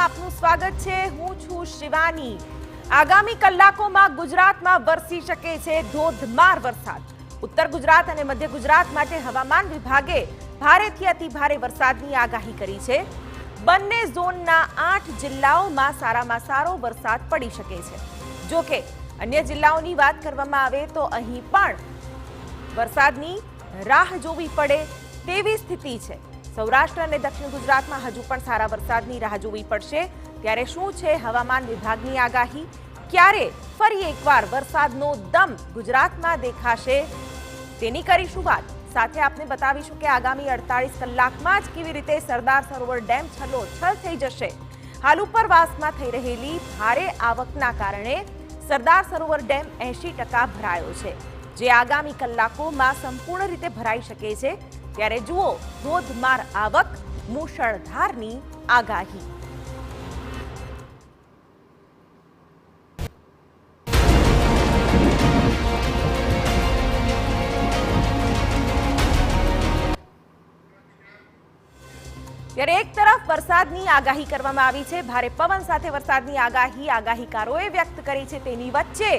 માં આપનું સ્વાગત છે। હું છું શિવાની। આગામી કલાકોમાં ગુજરાતમાં વરસી શકે છે ધોધમાર વરસાદ। ઉત્તર ગુજરાત અને મધ્ય ગુજરાત માટે હવામાન વિભાગે ભારેથી અતિ ભારે વરસાદની આગાહી કરી છે। બંને ઝોનના 8 જિલ્લાઓમાં સારામાં સારો વરસાદ પડી શકે છે। જો કે અન્ય જિલ્લાઓની વાત કરવામાં આવે તો અહીં પણ વરસાદની રાહ જોવી પડે તેવી સ્થિતિ છે। સૌરાષ્ટ્ર અને દક્ષિણ ગુજરાતમાં હજુ પણ સારા વરસાદની રાહ જોવી પડશે। ત્યારે શું છે હવામાન વિભાગની આગાહી? ક્યારે ફરી એકવાર વરસાદનો દમ ગુજરાતમાં દેખાશે તેની કરીશું વાત। સાથે આપને બતાવીશું કે આગામી 48 કલાકમાં જ કેવી રીતે સરદાર સરોવર ડેમ છલોછલ થઈ જશે। હાલ ઉપરવાસમાં થઈ રહેલી ભારે આવકના કારણે સરદાર સરોવર ડેમ 80% ભરાયો છે, જે આગામી કલાકોમાં સંપૂર્ણ રીતે ભરાઈ શકે છે। ત્યારે જુઓ ધોધમાર આવક, મુશળધારની આગાહી। ત્યારે એક તરફ વરસાદની આગાહી કરવામાં આવી છે, ભારે પવન સાથે વરસાદની આગાહી આગાહીકારોએ વ્યક્ત કરી છે। તેની વચ્ચે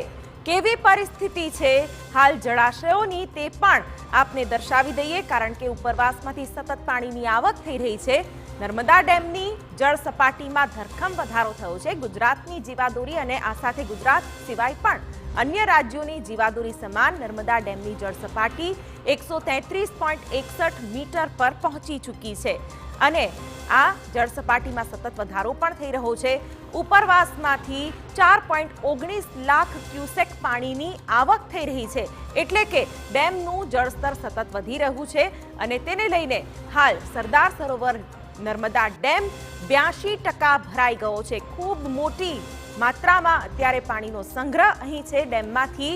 કેવી પરિસ્થિતિ છે હાલ જળાશયોની તે પણ આપને દર્શાવી દઈએ, કારણ કે ઉપરવાસમાંથી સતત પાણીની આવક થઈ રહી છે। નર્મદા ડેમની જળ સપાટીમાં ધરખમ વધારો થયો છે। ગુજરાતની જીવાદોરી અને આ સાથે ગુજરાત સિવાય પણ અન્ય રાજ્યોની જીવાદોરી સમાન નર્મદા ડેમની જળ સપાટી 133.61 મીટર પર પહોંચી ચૂકી છે અને આ જળ સપાટીમાં સતત વધારો પણ થઈ રહ્યો છે। ઉપરવાસમાંથી 4.19 લાખ ક્યુસેક પાણીની આવક થઈ રહી છે, એટલે કે ડેમનું જળસ્તર સતત વધી રહ્યું છે અને તેને લઈને હાલ સરદાર સરોવર નર્મદા ડેમ 82% ભરાઈ ગયો છે। ખૂબ મોટી માત્રામાં અત્યારે પાણીનો સંગ્રહ અહીં છે। ડેમમાંથી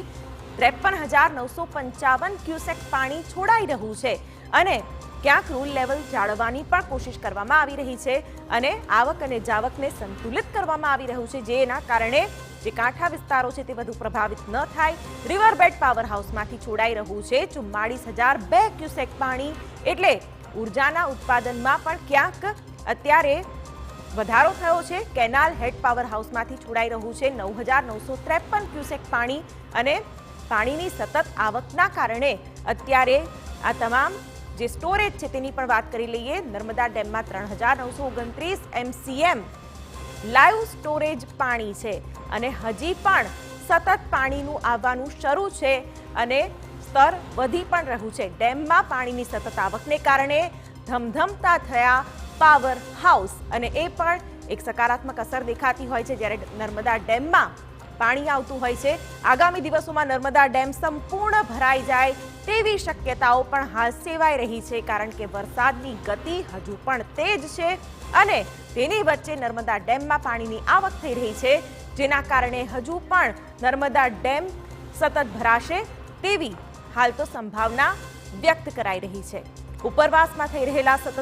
53,955 ક્યુસેક પાણી છોડાઈ રહ્યું છે અને ક્યાંક રૂલ લેવલ જાળવવાની પણ કોશિશ કરવામાં આવી રહી છે અને આવક અને જાવકને સંતુલિત કરવામાં આવી રહ્યું છે, જેના કારણે જે કાંઠા વિસ્તારો છે તે વધુ પ્રભાવિત ન થાય। રિવરબેડ પાવર હાઉસમાંથી છોડાઈ રહ્યું છે 44,002 ક્યુસેક પાણી, એટલે ઉર્જાના ઉત્પાદનમાં પણ ક્યાંક અત્યારે વધારો થયો છે। કેનાલ હેડ પાવર હાઉસમાંથી છોડાઈ રહ્યું છે 9,953 ક્યુસેક પાણી અને પાણીની સતત આવકના કારણે અત્યારે આ તમામ જે સ્ટોરેજ છે તેની પણ વાત કરી લઈએ। નર્મદા ડેમમાં 3,929 MCM લાઈવ સ્ટોરેજ પાણી છે અને હજી પણ સતત પાણીનું આવવાનું શરૂ છે અને સ્તર વધી પણ રહ્યું છે। ડેમમાં પાણીની સતત આવકને કારણે ધમધમતા થયા પાવર હાઉસ અને એ પણ એક સકારાત્મક અસર દેખાતી હોય છે જ્યારે નર્મદા ડેમમાં પાણી આવતું હોય છે। આગામી દિવસોમાં નર્મદા ડેમ સંપૂર્ણ ભરાઈ જાય તેવી શક્યતાઓ પણ હાલ સેવાઈ રહી છે, કારણ કે વરસાદની ગતિ હજુ પણ તેજ છે અને તેની વચ્ચે નર્મદા ડેમમાં પાણીની આવક થઈ રહી છે, જેના કારણે હજુ પણ નર્મદા ડેમ સતત ભરાશે તેવી હાલ તો સંભાવના વ્યક્ત કરાઈ રહી છે। ઉપરવાસમાં થઈ રહેલા સતત